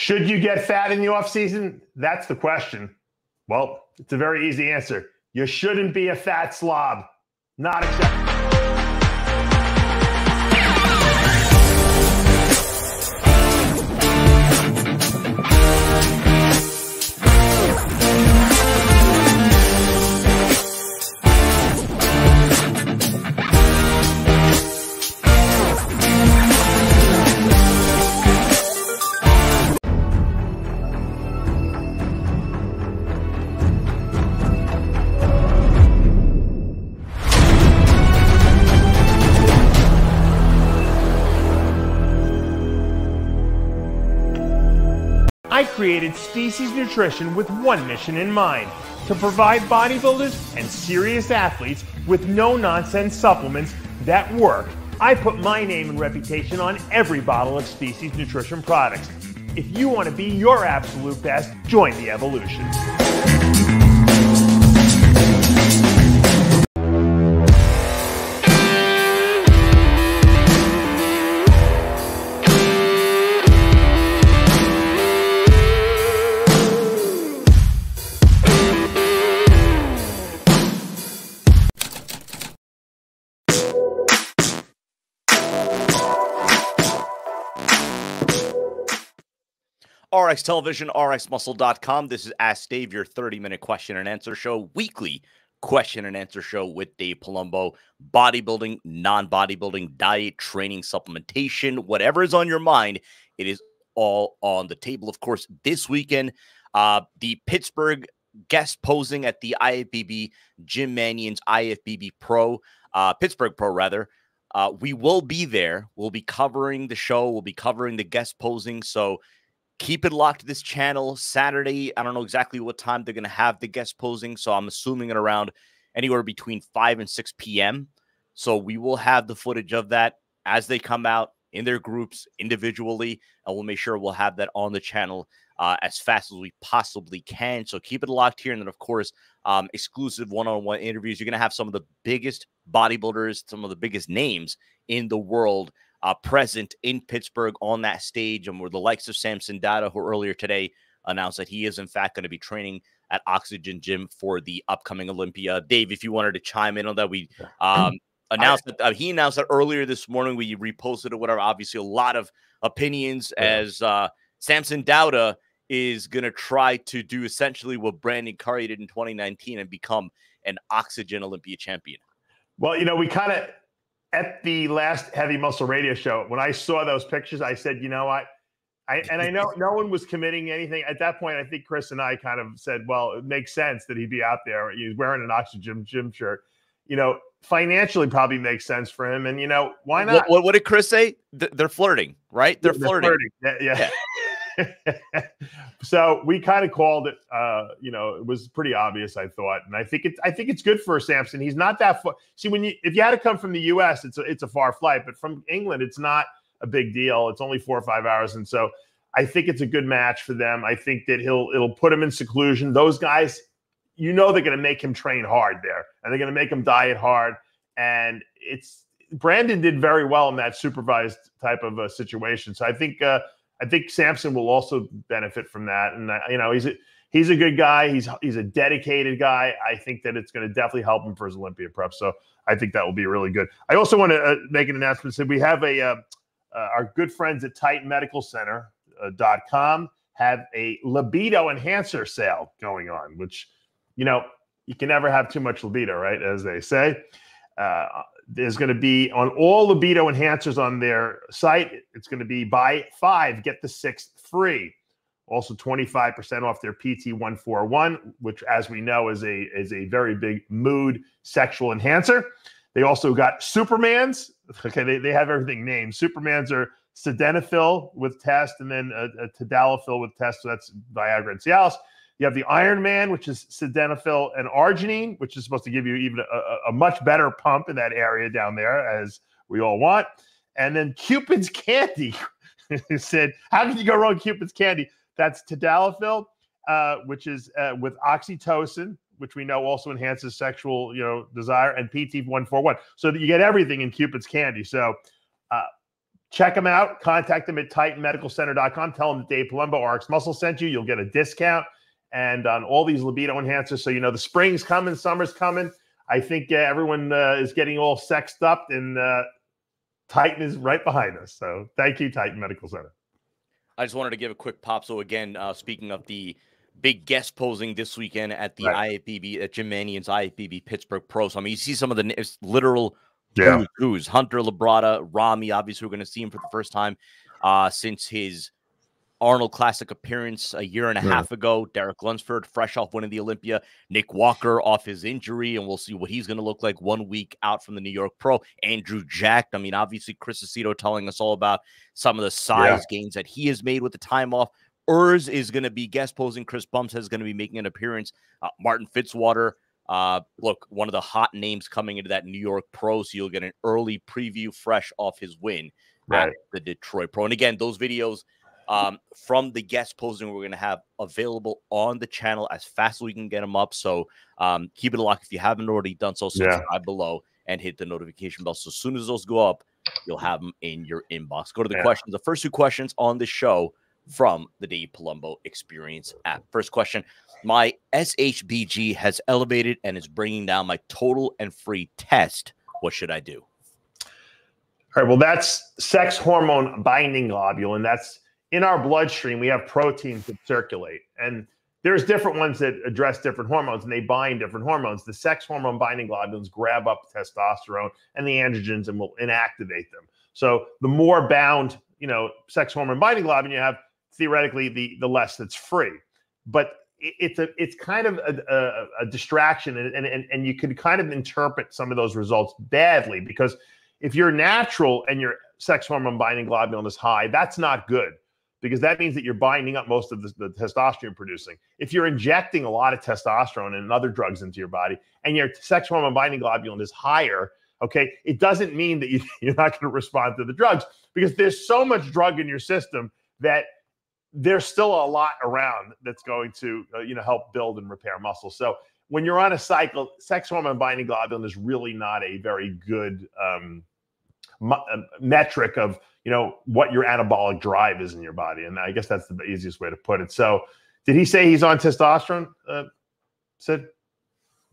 Should you get fat in the off season? That's the question. Well, it's a very easy answer. You shouldn't be a fat slob. Not acceptable. I created Species Nutrition with one mission in mind: to provide bodybuilders and serious athletes with no-nonsense supplements that work. I put my name and reputation on every bottle of Species Nutrition products. If you want to be your absolute best, join the evolution. RX Television, RxMuscle.com. This is Ask Dave, your 30-minute question and answer show, weekly question and answer show with Dave Palumbo. Bodybuilding, non-bodybuilding, diet, training, supplementation, whatever is on your mind, it is all on the table. Of course, this weekend, the Pittsburgh guest posing at the IFBB, Jim Mannion's IFBB Pro, Pittsburgh Pro rather. We will be there. We'll be covering the show. We'll be covering the guest posing. So keep it locked to this channel. Saturday, I don't know exactly what time they're going to have the guest posing, so I'm assuming it around anywhere between 5 and 6 p.m. So we will have the footage of that as they come out in their groups individually, and we'll make sure we'll have that on the channel as fast as we possibly can. So keep it locked here. And then, of course, exclusive one-on-one interviews. You're going to have some of the biggest bodybuilders, some of the biggest names in the world present in Pittsburgh on that stage, and we're the likes of Samson Dauda, who earlier today announced that he is in fact going to be training at Oxygen Gym for the upcoming Olympia. Dave, if you wanted to chime in on that, we announced that he announced that earlier this morning. We reposted it, whatever. Obviously, a lot of opinions as Samson Dauda is going to try to do essentially what Brandon Curry did in 2019 and become an Oxygen Olympia champion. Well, you know, we kind of, at the last Heavy Muscle Radio show, when I saw those pictures, I said, you know what? I know no one was committing anything. At that point, I think Chris and I kind of said, well, it makes sense that he'd be out there. He's wearing an Oxygen Gym shirt. You know, financially probably makes sense for him. And, you know, why not? What did Chris say? They're flirting, right? They're flirting. Yeah. So we kind of called it, you know, it was pretty obvious, I thought. And I think it's good for Samson. He's not that far. See, if you had to come from the US, it's a far flight, but from England, it's not a big deal. It's only 4 or 5 hours. And so I think it's a good match for them. I think that it'll put him in seclusion. Those guys, you know, they're going to make him train hard there, and they're going to make him diet hard. And Brandon did very well in that supervised type of a situation. So I think Samson will also benefit from that. And, you know, he's a good guy. He's a dedicated guy. I think that it's going to definitely help him for his Olympia prep. So I think that will be really good. I also want to make an announcement. So we have our good friends at TitanMedicalCenter.com have a libido enhancer sale going on, which, you know, you can never have too much libido, right? As they say. There's going to be on all libido enhancers on their site. It's going to be buy 5, get the 6th free. Also 25% off their PT141, which, as we know, is a very big mood sexual enhancer. They also got Supermans. Okay, they have everything named. Supermans are sildenafil with test, and then a tadalafil with test. So that's Viagra and Cialis. You have the Iron Man, which is sildenafil and arginine, which is supposed to give you even a much better pump in that area down there, as we all want. And then Cupid's Candy. He said, how can you go wrong with Cupid's Candy? That's tadalafil, which is with oxytocin, which we know also enhances sexual, you know, desire, and PT141. So that you get everything in Cupid's Candy. So check them out. Contact them at titanmedicalcenter.com. Tell them that Dave Palumbo, RxMuscle, sent you. You'll get a discount. And on all these libido enhancers. So, the spring's coming, summer's coming. I think everyone is getting all sexed up, and Titan is right behind us. So thank you, Titan Medical Center. I just wanted to give a quick pop. So again, speaking of the big guest posing this weekend at the IFBB, at Jim Mannion's IFBB Pittsburgh Pro. So, I mean, you see some of the literal who's Hunter Labrada, Rami, obviously we're going to see him for the first time since his Arnold Classic appearance a year and a half ago. Derek Lunsford, fresh off winning the Olympia. Nick Walker off his injury, and we'll see what he's going to look like 1 week out from the New York Pro. Andrew Jack. I mean, obviously, Chris Aceto telling us all about some of the size gains that he has made with the time off. Urs is going to be guest posing. Chris Bumps is going to be making an appearance. Martin Fitzwater. Look, one of the hot names coming into that New York Pro, so you'll get an early preview fresh off his win at the Detroit Pro. And again, those videos from the guest posing we're going to have available on the channel as fast as we can get them up. So keep it locked. If you haven't already done so, subscribe below and hit the notification bell. So as soon as those go up, you'll have them in your inbox. Go to the questions. The first two questions on the show from the Dave Palumbo Experience app. First question: my shbg has elevated and is bringing down my total and free test. What should I do? All right. Well, that's sex hormone binding globulin. That's in our bloodstream. We have proteins that circulate, and there's different ones that address different hormones, and they bind different hormones. The sex hormone binding globulins grab up testosterone and the androgens and will inactivate them. So the more bound, sex hormone binding globulin you have, theoretically, the less that's free. But it's kind of a distraction, and you could kind of interpret some of those results badly, because if you're natural and your sex hormone binding globulin is high, that's not good, because that means that you're binding up most of the testosterone producing. If you're injecting a lot of testosterone and other drugs into your body and your sex hormone binding globulin is higher, okay, it doesn't mean that you're not going to respond to the drugs, because there's so much drug in your system that there's still a lot around that's going to help build and repair muscle. So when you're on a cycle, sex hormone binding globulin is really not a very good metric of what your anabolic drive is in your body. And I guess that's the easiest way to put it. So did he say he's on testosterone, Sid?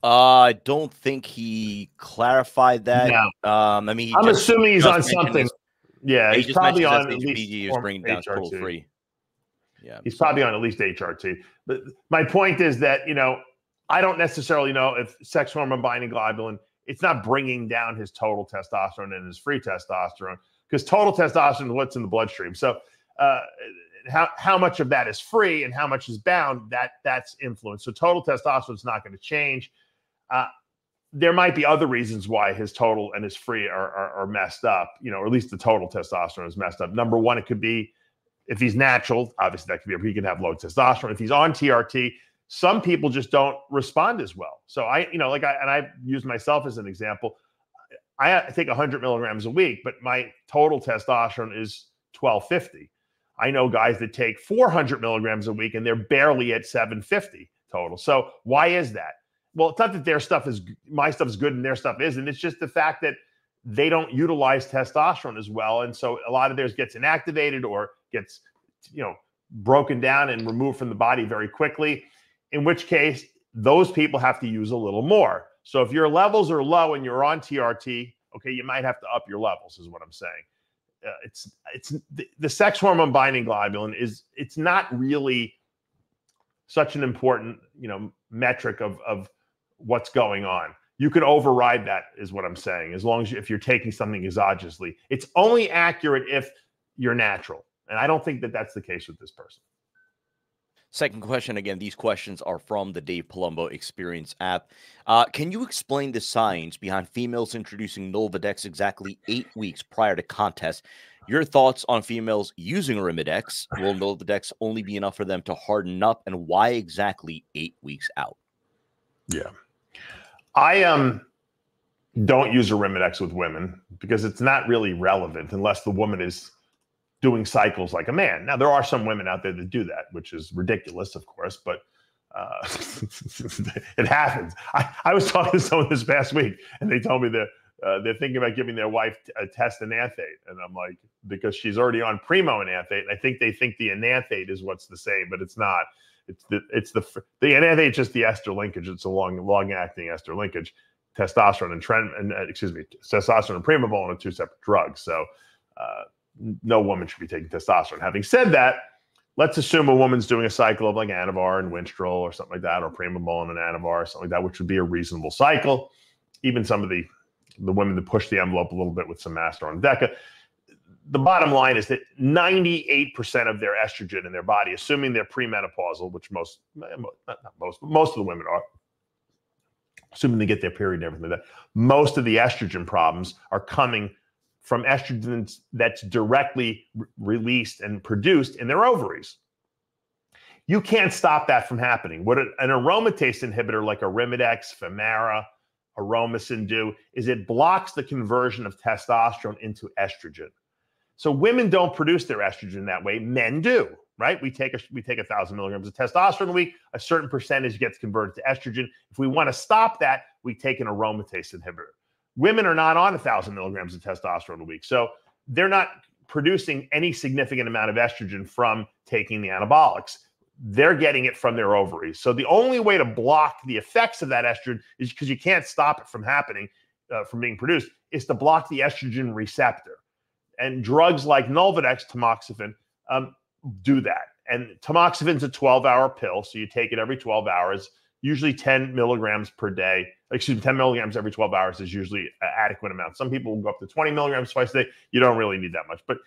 I don't think he clarified that. No. I mean, I'm assuming he's on something. He's probably on at least is bringing down total free. Yeah, he's probably on at least HRT. But my point is that I don't necessarily know if sex hormone binding globulin, it's not bringing down his total testosterone and his free testosterone, because total testosterone is what's in the bloodstream. So how much of that is free and how much is bound, that's influenced. So total testosterone is not going to change. There might be other reasons why his total and his free are messed up, or at least the total testosterone is messed up. Number one, it could be if he's natural, obviously that could be, he can have low testosterone. If he's on TRT, some people just don't respond as well. So I use myself as an example. I take 100 milligrams a week, but my total testosterone is 1250. I know guys that take 400 milligrams a week and they're barely at 750 total. So why is that? Well, it's not that my stuff is good and their stuff isn't. It's just the fact that they don't utilize testosterone as well. And so a lot of theirs gets inactivated or gets, broken down and removed from the body very quickly, in which case those people have to use a little more. So if your levels are low and you're on TRT, okay, you might have to up your levels, is what I'm saying. The sex hormone binding globulin it's not really such an important, metric of what's going on. You could override that, is what I'm saying, as long as if you're taking something exogenously. It's only accurate if you're natural. And I don't think that that's the case with this person. Second question. Again, these questions are from the Dave Palumbo Experience app. Can you explain the science behind females introducing Nolvadex exactly 8 weeks prior to contest? Your thoughts on females using Arimidex? Will Nolvadex only be enough for them to harden up? And why exactly 8 weeks out? Yeah. I don't use Arimidex with women because it's not really relevant unless the woman is doing cycles like a man. Now, there are some women out there that do that, which is ridiculous, of course, but it happens. I was talking to someone this past week, and they told me that they're thinking about giving their wife a test enanthate. And I'm like, because she's already on primo enanthate. And I think they think the enanthate is what's the same, but it's not. The enanthate is just the ester linkage. It's a long acting ester linkage. Testosterone and testosterone and primobolan are two separate drugs. So no woman should be taking testosterone. Having said that, let's assume a woman's doing a cycle of like Anavar and Winstrol or something like that, or primobolan and Anavar or something like that, which would be a reasonable cycle. Even some of the women that push the envelope a little bit with some Master and Deca. The bottom line is that 98% of their estrogen in their body, assuming they're premenopausal, which most of the women are, assuming they get their period and everything like that, most of the estrogen problems are coming from estrogen that's directly released and produced in their ovaries. You can't stop that from happening. What an aromatase inhibitor like Arimidex, Femara, Aromacin do is it blocks the conversion of testosterone into estrogen. So women don't produce their estrogen that way. Men do, right? We take 1,000 milligrams of testosterone a week. A certain percentage gets converted to estrogen. If we want to stop that, we take an aromatase inhibitor. Women are not on 1,000 milligrams of testosterone a week. So they're not producing any significant amount of estrogen from taking the anabolics. They're getting it from their ovaries. So the only way to block the effects of that estrogen is because you can't stop it from happening, from being produced, is to block the estrogen receptor. And drugs like Nolvadex, tamoxifen, do that. And tamoxifen is a 12-hour pill, so you take it every 12 hours, usually 10 milligrams per day. 10 milligrams every 12 hours is usually an adequate amount. Some people will go up to 20 milligrams twice a day. You don't really need that much. But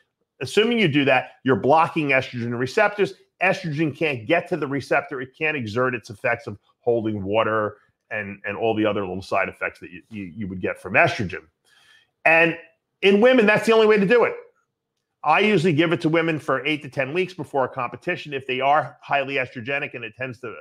assuming you do that, you're blocking estrogen receptors. Estrogen can't get to the receptor. It can't exert its effects of holding water and all the other little side effects that you would get from estrogen. And in women, that's the only way to do it. I usually give it to women for 8 to 10 weeks before a competition. If they are highly estrogenic and it tends to,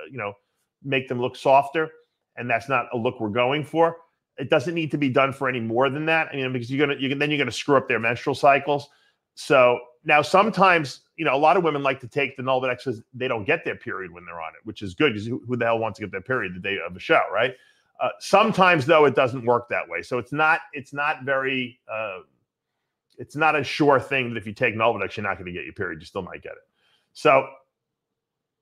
make them look softer, and that's not a look we're going for, it doesn't need to be done for any more than that. Because you're gonna screw up their menstrual cycles. So now sometimes, a lot of women like to take the Nolvadex because they don't get their period when they're on it, which is good because who the hell wants to get their period the day of a show, right? Sometimes though it doesn't work that way. So it's not a sure thing that if you take Nolvadex, you're not going to get your period. You still might get it. So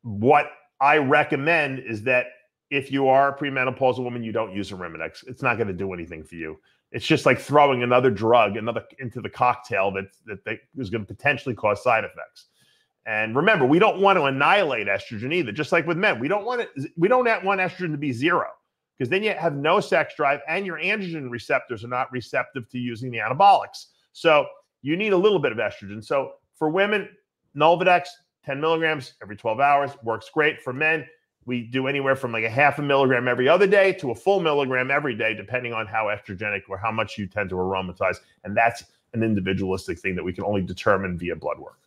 what I recommend is that if you are a premenopausal woman, you don't use Arimidex. It's not going to do anything for you. It's just like throwing another drug into the cocktail that is going to potentially cause side effects. And remember, we don't want to annihilate estrogen either. Just like with men, we don't want estrogen to be zero, because then you have no sex drive and your androgen receptors are not receptive to using the anabolics. So you need a little bit of estrogen. So for women, Nolvadex, 10 milligrams every 12 hours works great. For men, we do anywhere from like a half a milligram every other day to a full milligram every day, depending on how estrogenic or how much you tend to aromatize. And that's an individualistic thing that we can only determine via blood work.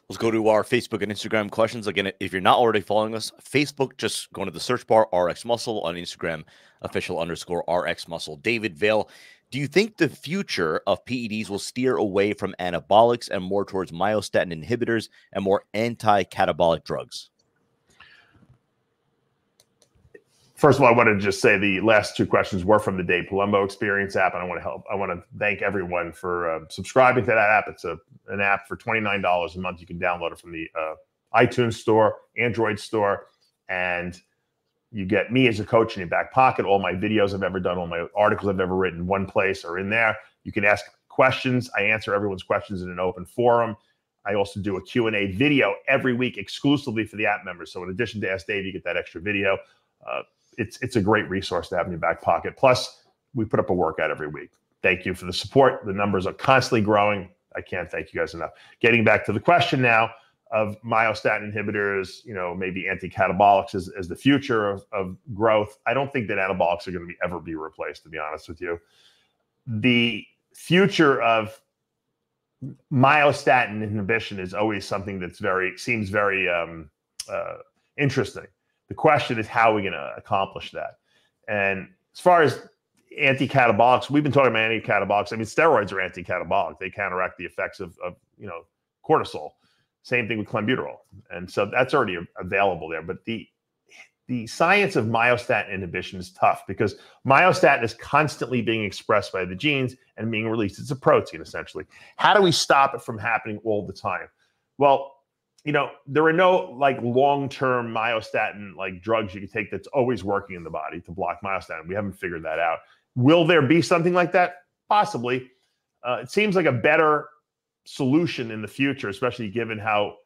Let's go to our Facebook and Instagram questions. Again, if you're not already following us, Facebook, just go to the search bar, RxMuscle. On Instagram, official_RxMuscle. David Vale, do you think the future of PEDs will steer away from anabolics and more towards myostatin inhibitors and more anti-catabolic drugs? First of all, I wanted to just say the last two questions were from the Dave Palumbo Experience app, and I want to thank everyone for subscribing to that app. It's an app for $29 a month. You can download it from the iTunes store, Android store, and you get me as a coach in your back pocket. All my videos I've ever done, all my articles I've ever written, one place are in there. You can ask questions. I answer everyone's questions in an open forum. I also do a Q&A video every week exclusively for the app members. So in addition to Ask Dave, you get that extra video. It's a great resource to have in your back pocket. Plus, we put up a workout every week. Thank you for the support. The numbers are constantly growing. I can't thank you guys enough. Getting back to the question now of myostatin inhibitors, maybe anti-catabolics as the future of growth. I don't think that anabolics are going to ever be replaced, to be honest with you. The future of myostatin inhibition is always something that seems very interesting. The question is, how are we going to accomplish that? And as far as anti-catabolics, we've been talking about anti-catabolics. Steroids are anti-catabolic. They counteract the effects of cortisol. Same thing with clenbuterol. And so that's already available there. But the the science of myostatin inhibition is tough because myostatin is constantly being expressed by the genes and being released. It's a protein, essentially. How do we stop it from happening all the time? Well, you know, there are no like long-term myostatin like drugs you can take that's always working in the body to block myostatin. We haven't figured that out. Will there be something like that? Possibly. It seems like a better solution in the future, especially given how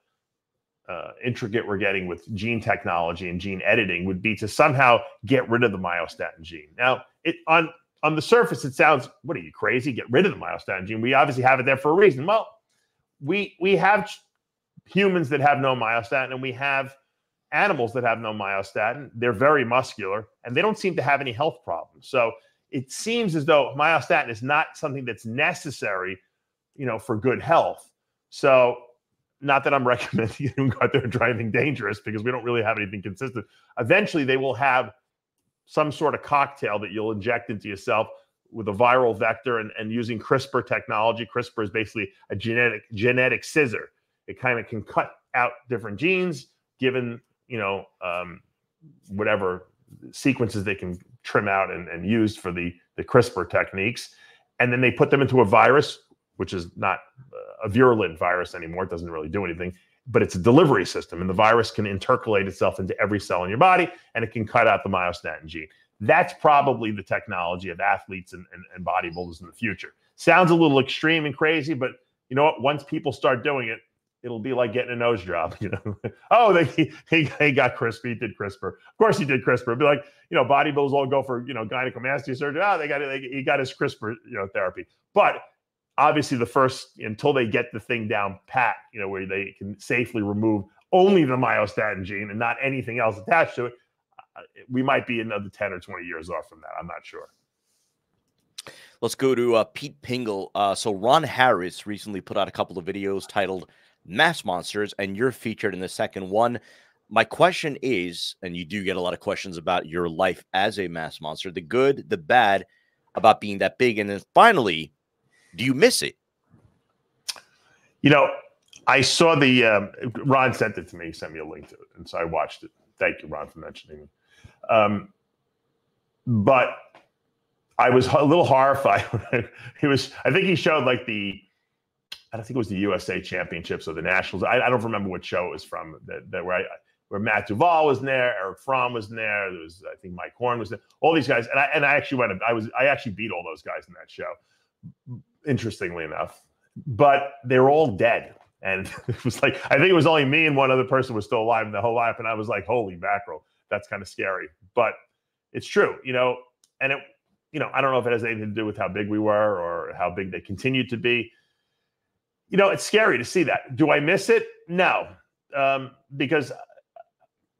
intricate we're getting with gene technology and gene editing, would be to somehow get rid of the myostatin gene. Now, on the surface, it sounds, what are you, crazy? Get rid of the myostatin gene. We obviously have it there for a reason. Well, we have humans that have no myostatin, and we have animals that have no myostatin. They're very muscular, and they don't seem to have any health problems. So it seems as though myostatin is not something that's necessary, you know, for good health. So not that I'm recommending you go out there and try anything dangerous, because we don't really have anything consistent. Eventually, they will have some sort of cocktail that you'll inject into yourself with a viral vector and using CRISPR technology. CRISPR is basically a genetic scissor. It kind of can cut out different genes, given, you know, whatever sequences they can trim out and use for the CRISPR techniques. And then they put them into a virus, which is not a virulent virus anymore. It doesn't really do anything, but it's a delivery system. And the virus can intercalate itself into every cell in your body, and it can cut out the myostatin gene. That's probably the technology of athletes and bodybuilders in the future. Sounds a little extreme and crazy, but you know what? Once people start doing it, it'll be like getting a nose job. You know, oh, he got CRISPR. He did CRISPR. Of course, he did CRISPR. It'd be like, you know, bodybuilders all go for, you know, gynecomastia surgery. Oh, he got his CRISPR, you know, therapy. But obviously, until they get the thing down pat, you know, where they can safely remove only the myostatin gene and not anything else attached to it, we might be another 10 or 20 years off from that. I'm not sure. Let's go to Pete Pingle. So Ron Harris recently put out a couple of videos titled Mass Monsters, and you're featured in the second one. My question is, and you do get a lot of questions about your life as a mass monster, the good, the bad about being that big. And then finally, do you miss it? You know, I saw the Ron sent it to me. He sent me a link to it, and so I watched it. Thank you, Ron, for mentioning it. But I was a little horrified. I think he showed like I don't think it was the USA Championships or the Nationals. I don't remember what show it was from. Where Matt Duvall was there, Eric Fromm was there. There was, I think, Mike Horn was there. All these guys, and I actually I actually beat all those guys in that show, interestingly enough. But they were all dead, and it was like, I think it was only me and one other person was still alive in the whole lineup, and I was like, holy mackerel, that's kind of scary. But it's true, you know. And it, you know, I don't know if it has anything to do with how big we were or how big they continued to be. You know, it's scary to see that. Do I miss it? No, because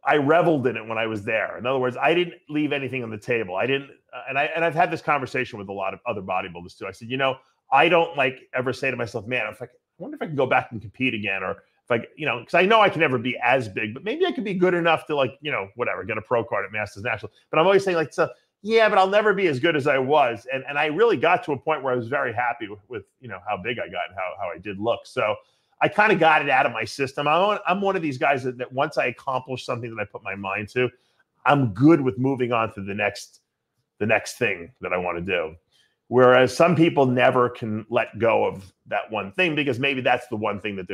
I reveled in it when I was there. In other words, I didn't leave anything on the table. I didn't, and I've had this conversation with a lot of other bodybuilders too. I said, you know, I don't like ever say to myself, man, I wonder if I can go back and compete again, or if I, you know, because I know I can never be as big, but maybe I could be good enough to, like, you know, whatever, get a pro card at Masters National. But I'm always saying, like, so yeah, but I'll never be as good as I was. And I really got to a point where I was very happy with you know, how big I got and how I did look. So I kind of got it out of my system. I'm one of these guys that once I accomplish something that I put my mind to, I'm good with moving on to the next thing that I want to do. Whereas some people never can let go of that one thing, because maybe that's the one thing that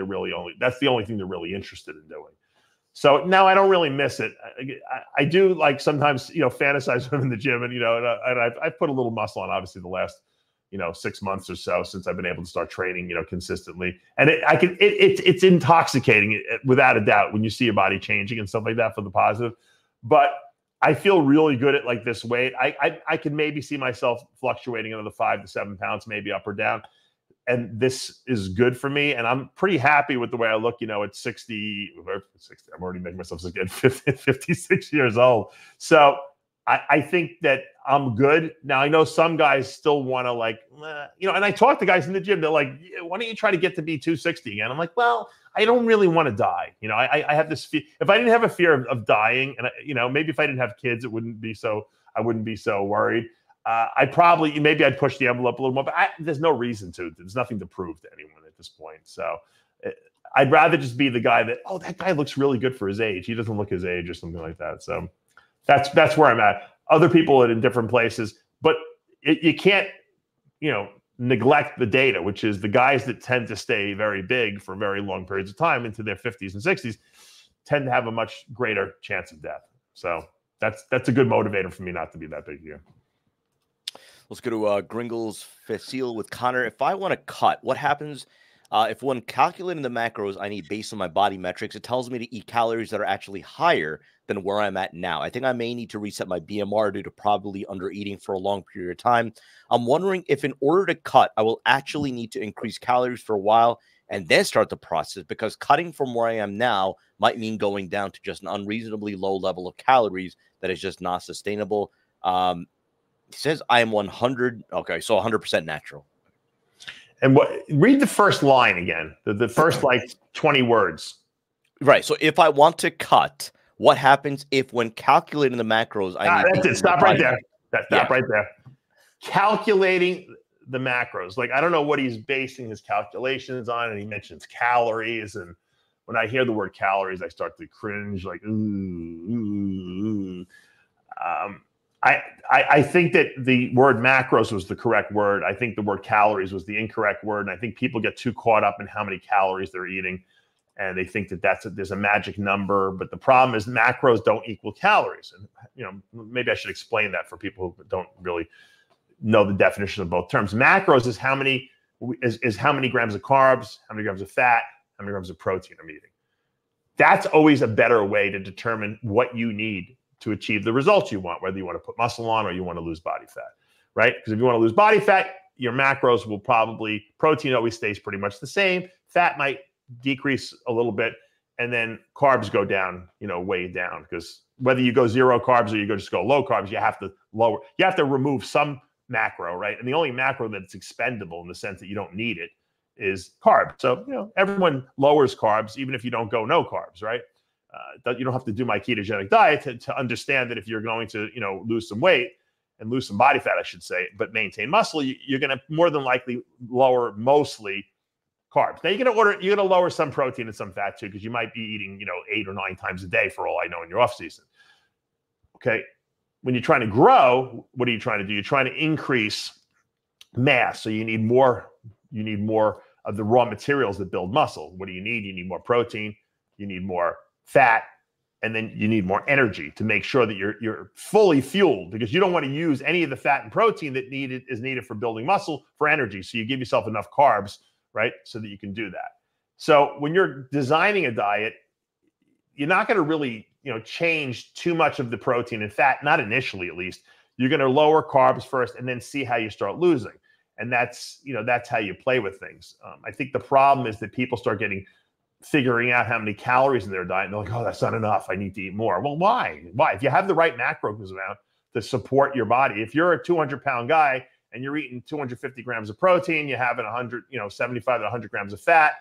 that's the only thing they're really interested in doing. So no, I don't really miss it. I do, like, sometimes, you know, fantasize when I'm in the gym, and, you know, and I've put a little muscle on, obviously, the last, you know, 6 months or so since I've been able to start training, you know, consistently. And it's intoxicating, without a doubt, when you see your body changing and stuff like that for the positive. But I feel really good at, like, this weight. I can maybe see myself fluctuating another 5 to 7 pounds, maybe up or down. And this is good for me. And I'm pretty happy with the way I look, you know, at 60, I'm already making myself again 56 years old. So I think that I'm good. Now, I know some guys still want to, like, you know, and I talk to guys in the gym, they're like, why don't you try to get to be 260 again? I'm like, well, I don't really want to die. You know, I have this fear. If I didn't have a fear of dying, and you know, maybe if I didn't have kids, I wouldn't be so worried. Maybe I'd push the envelope a little more, but there's no reason to. There's nothing to prove to anyone at this point. So I'd rather just be the guy that, oh, that guy looks really good for his age. He doesn't look his age or something like that. So That's where I'm at. Other people are in different places, but you can't, neglect the data, which is the guys that tend to stay very big for very long periods of time into their 50s and 60s tend to have a much greater chance of death. So that's a good motivator for me not to be that big here. Let's go to Gringles Facile with Connor. If I want to cut, what happens if when calculating the macros I need based on my body metrics, it tells me to eat calories that are actually higher than where I'm at now? I think I may need to reset my BMR due to probably under eating for a long period of time. I'm wondering if in order to cut, I will actually need to increase calories for a while and then start the process, because cutting from where I am now might mean going down to just an unreasonably low level of calories that is just not sustainable. He says I am 100. Okay, so 100% natural. And read the first line again, the first like 20 words. Right. So if I want to cut, what happens if when calculating the macros, that's it. Stop right there. Stop right there. Calculating the macros. Like, I don't know what he's basing his calculations on. And he mentions calories. And when I hear the word calories, I start to cringe, like, ooh. I think that the word macros was the correct word. I think the word calories was the incorrect word. And I think people get too caught up in how many calories they're eating. And they think that there's a magic number. But the problem is macros don't equal calories. And, maybe I should explain that for people who don't really know the definition of both terms. Macros is how many grams of carbs, how many grams of fat, how many grams of protein I'm eating. That's always a better way to determine what you need to achieve the results you want, whether you want to put muscle on or you want to lose body fat, right? Because if you want to lose body fat, your macros will probably, protein always stays pretty much the same. Fat might decrease a little bit, and then carbs go down, way down, because whether you go zero carbs or you just go low carbs, you have to remove some macro, right? And the only macro that's expendable in the sense that you don't need it is carbs. So, everyone lowers carbs, even if you don't go no carbs, right? You don't have to do my ketogenic diet to understand that if you're going to, lose some weight and lose some body fat, I should say, but maintain muscle, you're going to more than likely lower mostly carbs. Now you're going to lower some protein and some fat too, because you might be eating, 8 or 9 times a day for all I know in your off season. Okay. When you're trying to grow, what are you trying to do? You're trying to increase mass. So you need more of the raw materials that build muscle. What do you need? You need more protein. You need more fat, and then you need more energy to make sure that you're fully fueled, because you don't want to use any of the fat and protein that is needed for building muscle for energy. So you give yourself enough carbs, right, so that you can do that. So when you're designing a diet, you're not going to really, change too much of the protein and fat, not initially at least. You're going to lower carbs first and then see how you start losing. And that's how you play with things. I think the problem is that people start figuring out how many calories in their diet, and they're like, oh, that's not enough. I need to eat more. Well, why? If you have the right macros amount to support your body, if you're a 200-pound guy and you're eating 250 grams of protein, you're having 75 to 100 grams of fat,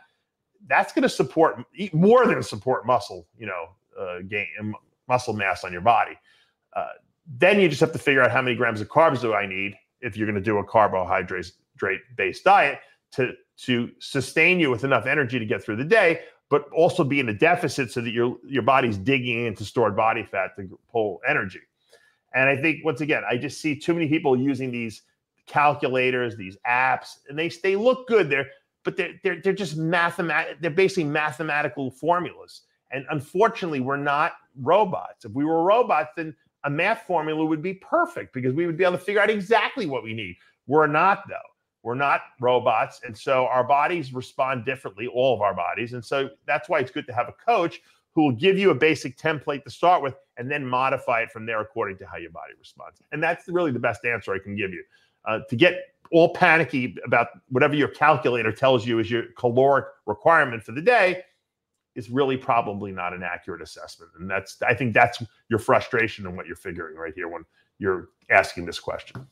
that's going to eat more than support muscle, gain muscle mass on your body. Then you just have to figure out how many grams of carbs do I need if you're going to do a carbohydrate-based diet to sustain you with enough energy to get through the day, but also be in a deficit so that your body's digging into stored body fat to pull energy. And I think, once again, I just see too many people using these calculators, these apps, and they look good there, but they're just they're basically mathematical formulas. And unfortunately, we're not robots. If we were robots, then a math formula would be perfect, because we would be able to figure out exactly what we need. We're not, though. We're not robots. And so our bodies respond differently, all of our bodies. And so that's why it's good to have a coach who will give you a basic template to start with and then modify it from there according to how your body responds. And that's really the best answer I can give you. To get all panicky about whatever your calculator tells you is your caloric requirement for the day is really probably not an accurate assessment. And I think that's your frustration and what you're figuring right here when you're asking this question.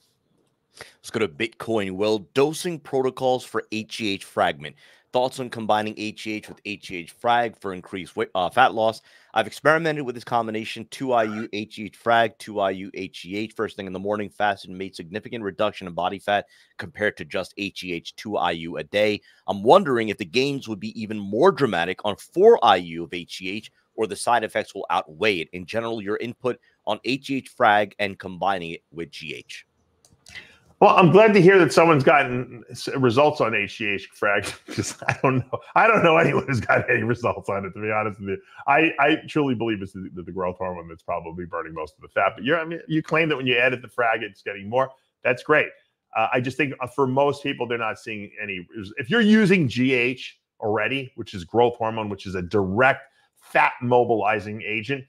Let's go to Bitcoin. Will dosing protocols for HGH fragment. Thoughts on combining HGH with HGH frag for increased fat loss? I've experimented with this combination: 2IU HGH frag, 2IU HGH first thing in the morning, fasted, and made significant reduction in body fat compared to just HGH 2IU a day. I'm wondering if the gains would be even more dramatic on 4IU of HGH or the side effects will outweigh it? In general, your input on HGH frag and combining it with GH. Well, I'm glad to hear that someone's gotten results on HGH frag, because I don't know anyone who's got any results on it, to be honest with you. I truly believe it's the growth hormone that's probably burning most of the fat. But you claim that when you added the frag, it's getting more. That's great. I just think for most people, they're not seeing any. If you're using GH already, which is growth hormone, which is a direct fat mobilizing agent,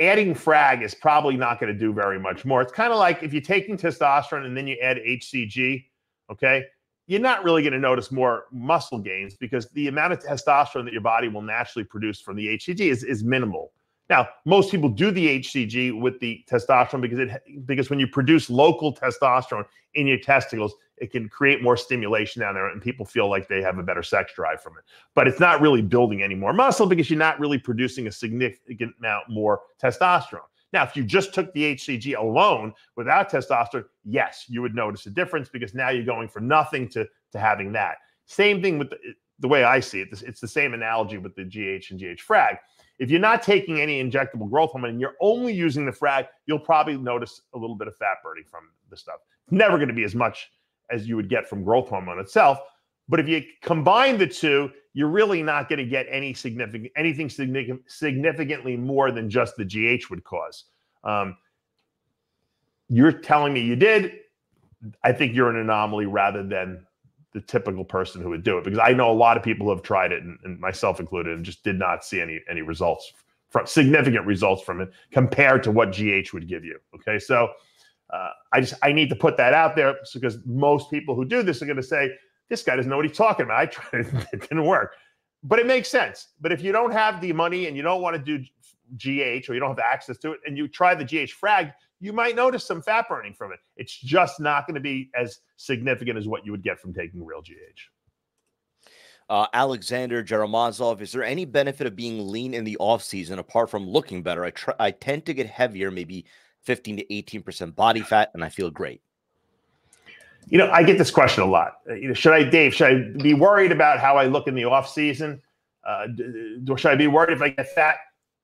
adding frag is probably not going to do very much more. It's kind of like if you're taking testosterone and then you add HCG, okay, you're not really going to notice more muscle gains because the amount of testosterone that your body will naturally produce from the HCG is minimal. Now, most people do the HCG with the testosterone because when you produce local testosterone in your testicles, it can create more stimulation down there and people feel like they have a better sex drive from it. But it's not really building any more muscle because you're not really producing a significant amount more testosterone. Now, if you just took the HCG alone without testosterone, yes, you would notice a difference because now you're going from nothing to having that. Same thing with the way I see it. It's the same analogy with the GH and GH frag. If you're not taking any injectable growth hormone and you're only using the frag, you'll probably notice a little bit of fat burning from the stuff. It's never going to be as much as you would get from growth hormone itself. But if you combine the two, you're really not going to get anything significantly more than just the GH would cause. You're telling me you did. I think you're an anomaly rather than the typical person who would do it, because I know a lot of people who have tried it, and myself included, and just did not see any results, significant results from it compared to what GH would give you. Okay, so I need to put that out there because most people who do this are going to say, this guy doesn't know what he's talking about. I tried it, it didn't work. But it makes sense. But if you don't have the money and you don't want to do GH, or you don't have access to it, and you try the GH frag, you might notice some fat burning from it. It's just not going to be as significant as what you would get from taking real GH. Alexander Jeremazov, is there any benefit of being lean in the off season apart from looking better? I tend to get heavier, maybe 15 to 18% body fat, and I feel great. You know, I get this question a lot. Should I be worried about how I look in the off season? Should I be worried if I get fat?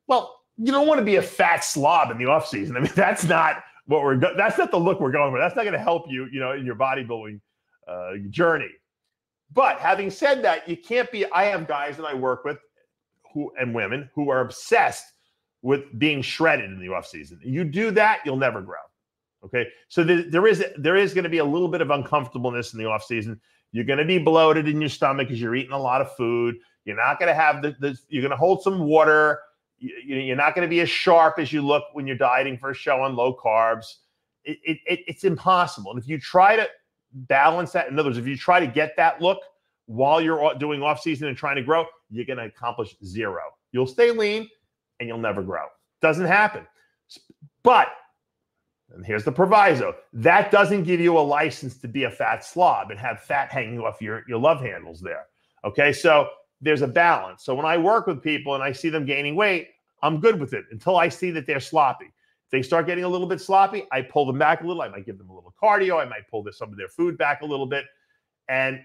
Well, you don't want to be a fat slob in the off season. I mean, that's not what that's not the look we're going for. That's not going to help you, in your bodybuilding journey. But having said that, you can't be. I have guys that I work with and women who are obsessed with being shredded in the off season. You do that, you'll never grow. Okay, so there is going to be a little bit of uncomfortableness in the off season. You're going to be bloated in your stomach because you're eating a lot of food. You're not going to have you're going to hold some water. You're not going to be as sharp as you look when you're dieting for a show on low carbs. It's impossible. And if you try to balance that, in other words, if you try to get that look while you're doing off season and trying to grow, you're going to accomplish zero. You'll stay lean and you'll never grow. Doesn't happen. But, and here's the proviso, that doesn't give you a license to be a fat slob and have fat hanging off your love handles there. Okay, so there's a balance. So when I work with people and I see them gaining weight, I'm good with it until I see that they're sloppy. If they start getting a little bit sloppy, I pull them back a little. I might give them a little cardio. I might pull some of their food back a little bit. And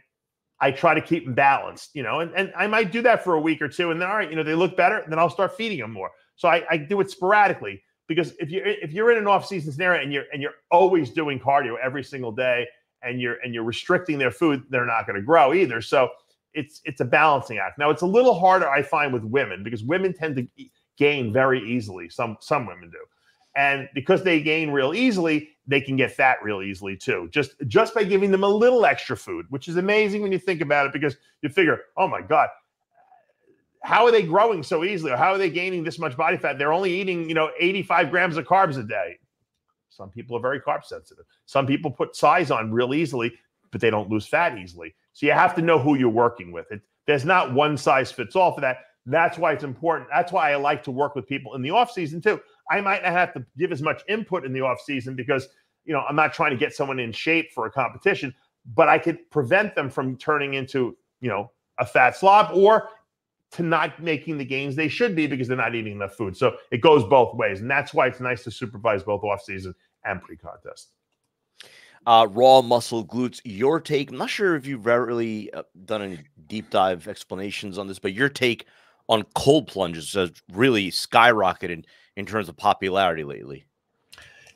I try to keep them balanced, and I might do that for a week or two. And then, all right, they look better. And then I'll start feeding them more. So I do it sporadically, because if you're in an off-season scenario and you're always doing cardio every single day and you're restricting their food, they're not going to grow either. So it's a balancing act. Now, it's a little harder, I find, with women, because women tend to gain very easily. Some women do. And because they gain real easily, they can get fat real easily too. Just by giving them a little extra food, which is amazing when you think about it, because you figure, oh my God, how are they growing so easily? Or how are they gaining this much body fat? They're only eating, 85 grams of carbs a day. Some people are very carb sensitive. Some people put size on real easily, but they don't lose fat easily. So you have to know who you're working with. There's not one size fits all for that. That's why it's important. That's why I like to work with people in the off season too. I might not have to give as much input in the off season because, I'm not trying to get someone in shape for a competition, but I could prevent them from turning into, a fat slob, or to not making the gains they should be because they're not eating enough food. So it goes both ways. And that's why it's nice to supervise both off season and pre-contest. Raw muscle glutes, your take. I'm not sure if you've really done any deep dive explanations on this, but your take on cold plunges has really skyrocketed in terms of popularity lately.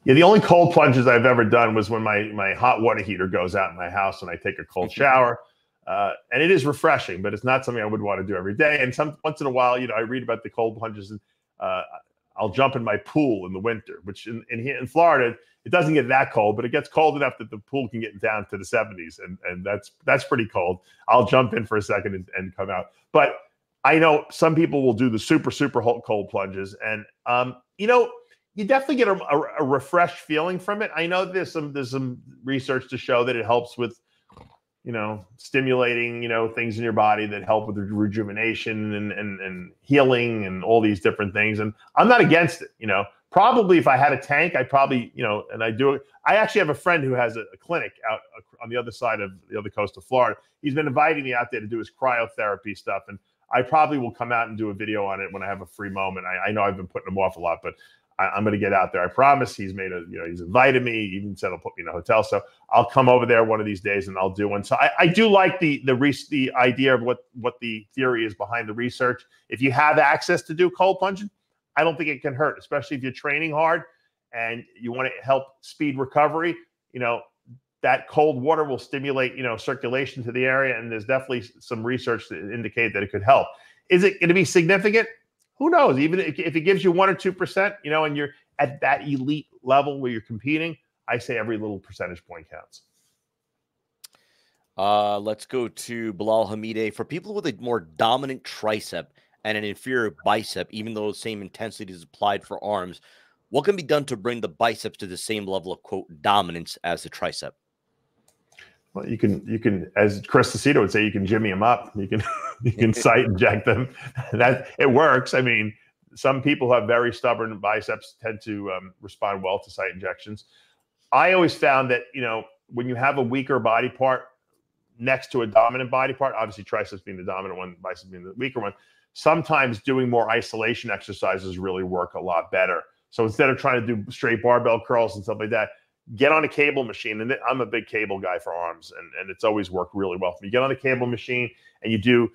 Yeah, the only cold plunges I've ever done was when my hot water heater goes out in my house and I take a cold shower. And it is refreshing, but it's not something I would want to do every day. And once in a while, I read about the cold plunges, and I'll jump in my pool in the winter, which here in Florida, it doesn't get that cold, but it gets cold enough that the pool can get down to the 70s. And that's pretty cold. I'll jump in for a second and come out. But I know some people will do the super, super cold plunges. And, you definitely get a refreshed feeling from it. I know there's some research to show that it helps with, stimulating, things in your body that help with the rejuvenation and healing and all these different things. And I'm not against it. Probably if I had a tank, I probably, and I do it. I actually have a friend who has a clinic out on the other side of the other coast of Florida. He's been inviting me out there to do his cryotherapy stuff. And I probably will come out and do a video on it when I have a free moment. I know I've been putting him off a lot, but I'm going to get out there. I promise. He's he's invited me. He even said he'll put me in a hotel. So I'll come over there one of these days and I'll do one. So I do like the idea of what the theory is behind the research. If you have access to do cold plunging, I don't think it can hurt, especially if you're training hard and you want to help speed recovery. That cold water will stimulate, circulation to the area. And there's definitely some research that indicate that it could help. Is it going to be significant? Who knows? Even if it gives you 1 or 2%, and you're at that elite level where you're competing, I say every little percentage point counts. Let's go to Bilal Hamide. For people with a more dominant tricep and an inferior bicep, even though the same intensity is applied for arms, what can be done to bring the biceps to the same level of, quote, dominance as the tricep? Well, you can, as Chris Cicito would say, you can jimmy them up. You can site inject them. That it works. I mean, some people who have very stubborn biceps tend to respond well to site injections. I always found that, when you have a weaker body part next to a dominant body part, obviously triceps being the dominant one, biceps being the weaker one, sometimes doing more isolation exercises really work a lot better. So instead of trying to do straight barbell curls and stuff like that, get on a cable machine. And I'm a big cable guy for arms, and it's always worked really well for me. Get on a cable machine and you do,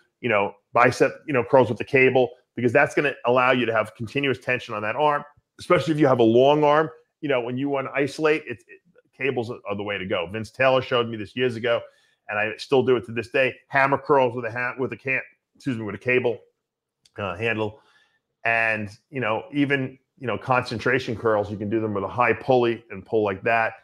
bicep, curls with the cable, because that's going to allow you to have continuous tension on that arm, especially if you have a long arm. When you want to isolate, cables are the way to go. Vince Taylor showed me this years ago, and I still do it to this day. Hammer curls with a cable handle, and even concentration curls, you can do them with a high pulley and pull like that.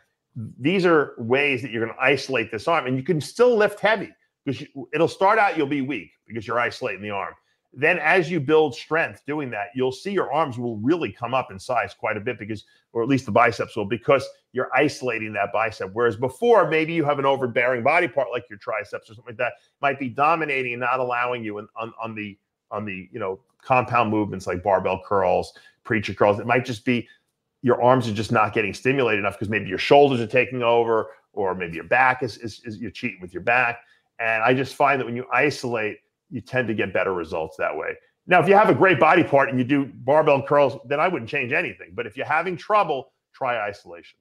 These are ways that you're going to isolate this arm, and you can still lift heavy, because it'll start out, you'll be weak because you're isolating the arm. Then as you build strength doing that, you'll see your arms will really come up in size quite a bit, or at least the biceps will, because you're isolating that bicep. Whereas before, maybe you have an overbearing body part like your triceps or something like that, might be dominating and not allowing you on the compound movements like barbell curls, preacher curls. It might just be your arms are just not getting stimulated enough, because maybe your shoulders are taking over, or maybe your back is you're cheating with your back. And I just find that when you isolate, you tend to get better results that way. Now, if you have a great body part and you do barbell curls, then I wouldn't change anything. But if you're having trouble, try isolation.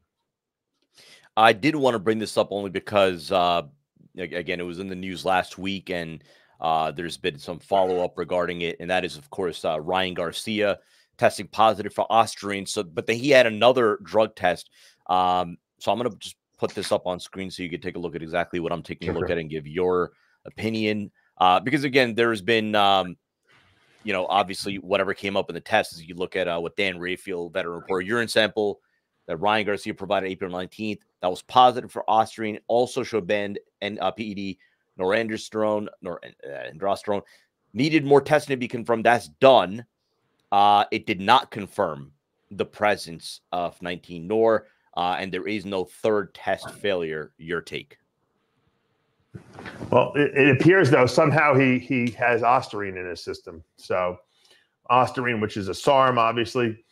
I did want to bring this up only because, again, it was in the news last week, and there's been some follow-up regarding it. And that is, of course, Ryan Garcia testing positive for ostarine. But then he had another drug test. So I'm going to just put this up on screen so you can take a look at exactly what I'm taking a look at and give your opinion. Because, again, there's been, obviously whatever came up in the test, is you look at what Dan Rayfield, veteran reporter, urine sample that Ryan Garcia provided April 19th. That was positive for ostarine. Also showed banned PED, androsterone, needed more testing to be confirmed. That's done. It did not confirm the presence of 19 nor, and there is no third test failure. Your take? Well, it appears, though, somehow he has ostarine in his system. So ostarine, which is a SARM, obviously,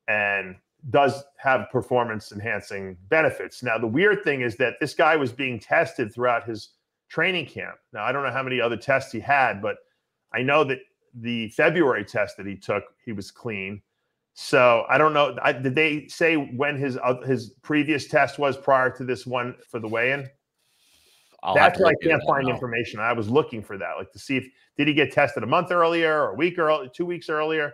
and does have performance-enhancing benefits. Now, the weird thing is that this guy was being tested throughout his training camp. Now, I don't know how many other tests he had, but I know that the February test that he took, he was clean. So I don't know. Did they say when his previous test was prior to this one for the weigh-in? I'll have That's to where look I into can't that find now. information. I was looking for that, like to see if did he get tested a month earlier or a week earlier, 2 weeks earlier.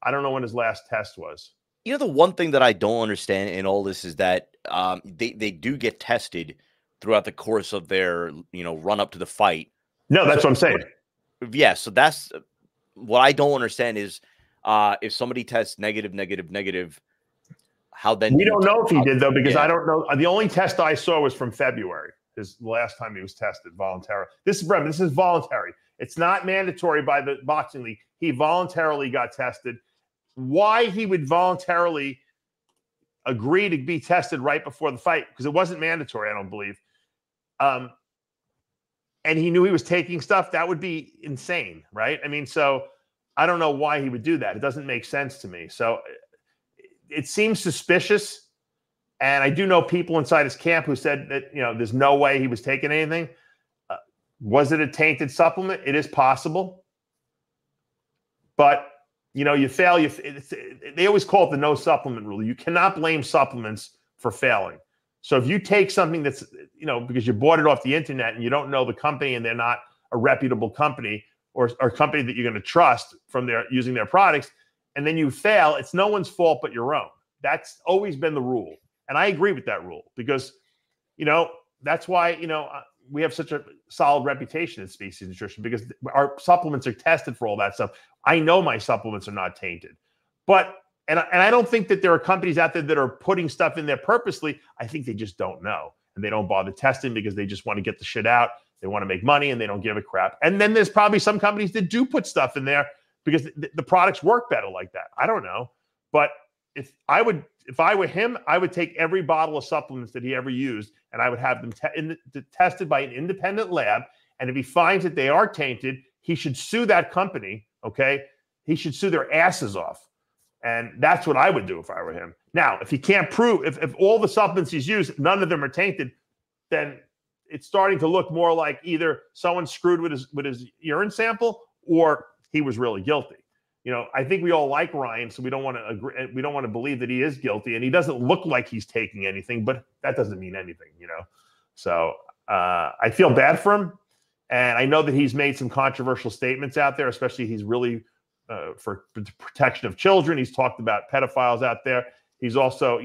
I don't know when his last test was. You know, the one thing that I don't understand in all this is that they do get tested throughout the course of their run up to the fight. No, that's So what I'm saying. yeah, so that's what I don't understand is if somebody tests negative, how then We do you don't know if he did though, because yeah. I don't know. The only test I saw was from February. His last time he was tested voluntarily. This is voluntary. It's not mandatory by the boxing league. He voluntarily got tested. Why he would voluntarily agree to be tested right before the fight, because it wasn't mandatory, I don't believe. And he knew he was taking stuff, that would be insane, right? I mean, so I don't know why he would do that. It doesn't make sense to me. So it seems suspicious. And I do know people inside his camp who said that, there's no way he was taking anything. Was it a tainted supplement? It is possible. But, you fail. They always call it the no supplement rule. You cannot blame supplements for failing. So if you take something that's, because you bought it off the internet and you don't know the company and they're not a reputable company or a company that you're going to trust from using their products, and then you fail, it's no one's fault but your own. That's always been the rule. And I agree with that rule because, that's why, we have such a solid reputation in Species Nutrition because our supplements are tested for all that stuff. I know my supplements are not tainted, but and I don't think that there are companies out there that are putting stuff in there purposely. I think they just don't know and they don't bother testing because they just want to get the shit out. They want to make money and they don't give a crap. And then there's probably some companies that do put stuff in there because the products work better like that. I don't know, but if I were him, I would take every bottle of supplements that he ever used and I would have them tested by an independent lab. And if he finds that they are tainted, he should sue that company. Okay, he should sue their asses off. And that's what I would do if I were him. Now, if he can't prove, if all the supplements he's used, none of them are tainted, then it's starting to look more like either someone screwed with his urine sample or he was really guilty. I think we all like Ryan, so we don't want to agree. We don't want to believe that he is guilty, and he doesn't look like he's taking anything, but that doesn't mean anything, So I feel bad for him, and I know that he's made some controversial statements out there, especially he's really for the protection of children. He's talked about pedophiles out there. He's also,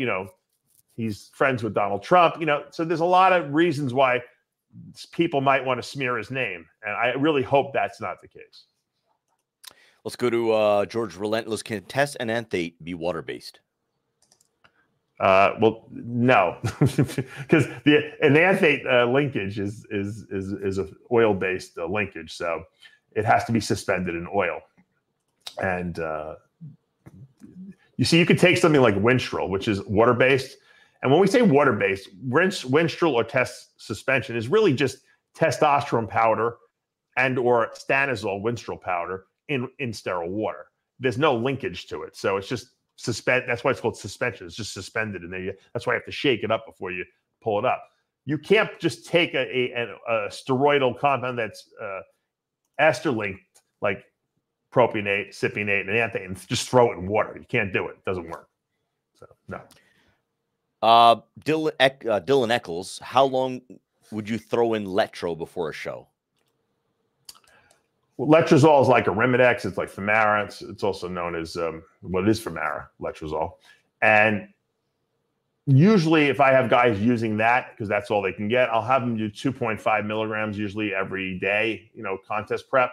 he's friends with Donald Trump, so there's a lot of reasons why people might want to smear his name. And I really hope that's not the case. Let's go to George Relentless. Can test enanthate be water-based? Well, no, because the enanthate linkage is a oil-based linkage. So it has to be suspended in oil. And you see, you could take something like Winstrol, which is water-based. And when we say water-based, Winstrol or test suspension is really just testosterone powder and or stanozol Winstrol powder in sterile water. There's no linkage to it. So it's just that's why it's called suspension. It's just suspended in there. That's why you have to shake it up before you pull it up. You can't just take a steroidal compound that's ester linked, like propionate, cypionate, and enanthate, and just throw it in water. You can't do it. It doesn't work. So no. Dylan Eccles, how long would you throw in letro before a show? Well, letrozole is like Arimidex. It's like Femara. It's also known as it is Femara, letrozole. And usually, if I have guys using that because that's all they can get, I'll have them do 2.5 milligrams usually every day. Contest prep.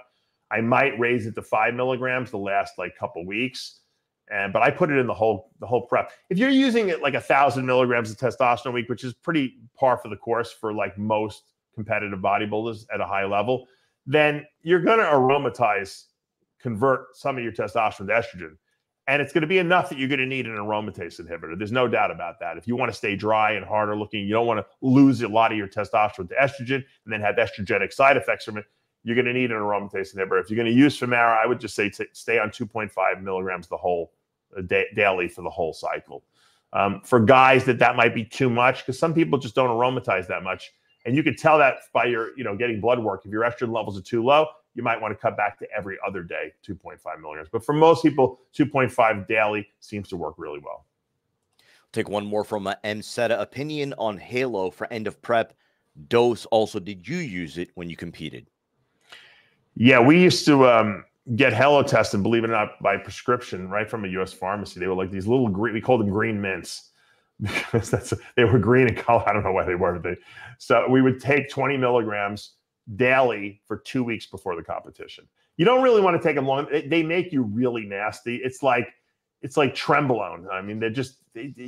I might raise it to 5 milligrams the last couple weeks. But I put it in the whole prep. If you're using it 1,000 milligrams of testosterone a week, which is pretty par for the course for most competitive bodybuilders at a high level, then you're going to convert some of your testosterone to estrogen. And it's going to be enough that you're going to need an aromatase inhibitor. There's no doubt about that. If you want to stay dry and harder looking, you don't want to lose a lot of your testosterone to estrogen and then have estrogenic side effects from it, you're going to need an aromatase inhibitor. If you're going to use Femara, I would just say stay on 2.5 milligrams the whole daily for the whole cycle. For guys that might be too much because some people just don't aromatize that much. And you can tell that by your, getting blood work. If your estrogen levels are too low, you might want to cut back to every other day, 2.5 milligrams. But for most people, 2.5 daily seems to work really well. Take one more from M. Seta. Opinion on Halo for end of prep. dose? Also, did you use it when you competed? Yeah, we used to get halotestin, believe it or not, by prescription, right from a U.S. pharmacy. They were like these little green, we called them green mints because they were green in color. I don't know why they were. So we would take 20 milligrams daily for 2 weeks before the competition. You don't really want to take them long. They make you really nasty. It's like Trenbolone. I mean, you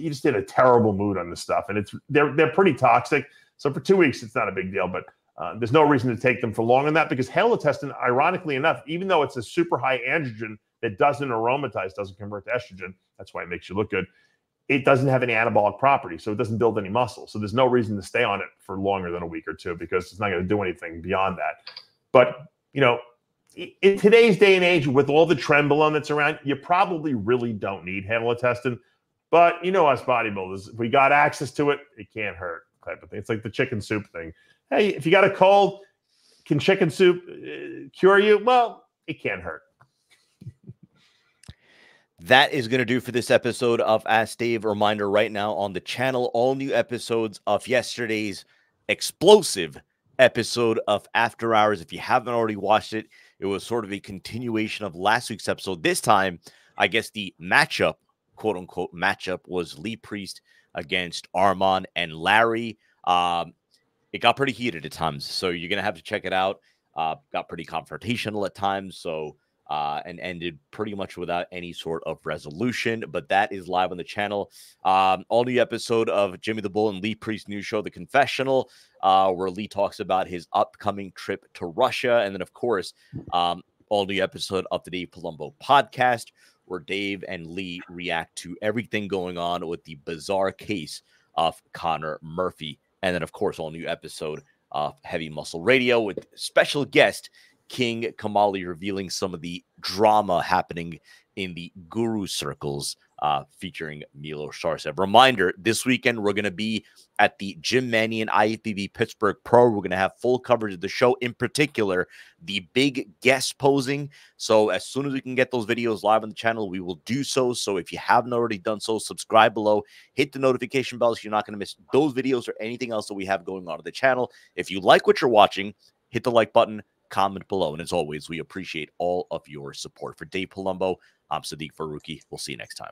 just did a terrible mood on this stuff, and they're pretty toxic. So for 2 weeks, it's not a big deal, but there's no reason to take them for longer than that, because halotestin, ironically enough, even though it's a super high androgen that doesn't aromatize, doesn't convert to estrogen, that's why it makes you look good, it doesn't have any anabolic property, so it doesn't build any muscle. So there's no reason to stay on it for longer than a week or two, because it's not going to do anything beyond that. But, in today's day and age, with all the Trenbolone that's around, you probably really don't need halotestin. But us bodybuilders, if we got access to it, it can't hurt, type of thing. It's like the chicken soup thing. Hey, if you got a cold, can chicken soup cure you? Well, it can't hurt. That is going to do for this episode of Ask Dave. A reminder right now on the channel, all new episodes of yesterday's explosive episode of After Hours. If you haven't already watched it, it was sort of a continuation of last week's episode. This time, I guess the matchup, quote unquote matchup, was Lee Priest against Armand and Larry. It got pretty heated at times, so you're going to have to check it out. Got pretty confrontational at times, so and ended pretty much without any sort of resolution. But that is live on the channel. All new episode of Jimmy the Bull and Lee Priest's new show, The Confessional, where Lee talks about his upcoming trip to Russia. And then, of course, all new episode of the Dave Palumbo podcast, where Dave and Lee react to everything going on with the bizarre case of Connor Murphy. And then, of course, all new episode of Heavy Muscle Radio with special guest King Kamali, revealing some of the drama happening in the guru circles, featuring Milo Sarcev. Reminder, this weekend we're going to be at the Jim Mannion IFBB Pittsburgh Pro. We're going to have full coverage of the show, in particular the big guest posing. So as soon as we can get those videos live on the channel, we will do so. So if you haven't already done so, subscribe below, hit the notification bell so you're not going to miss those videos or anything else that we have going on the channel. If you like what you're watching, hit the like button, comment below, and as always, we appreciate all of your support. For Dave Palumbo, I'm Sadiq Faruqi. We'll see you next time.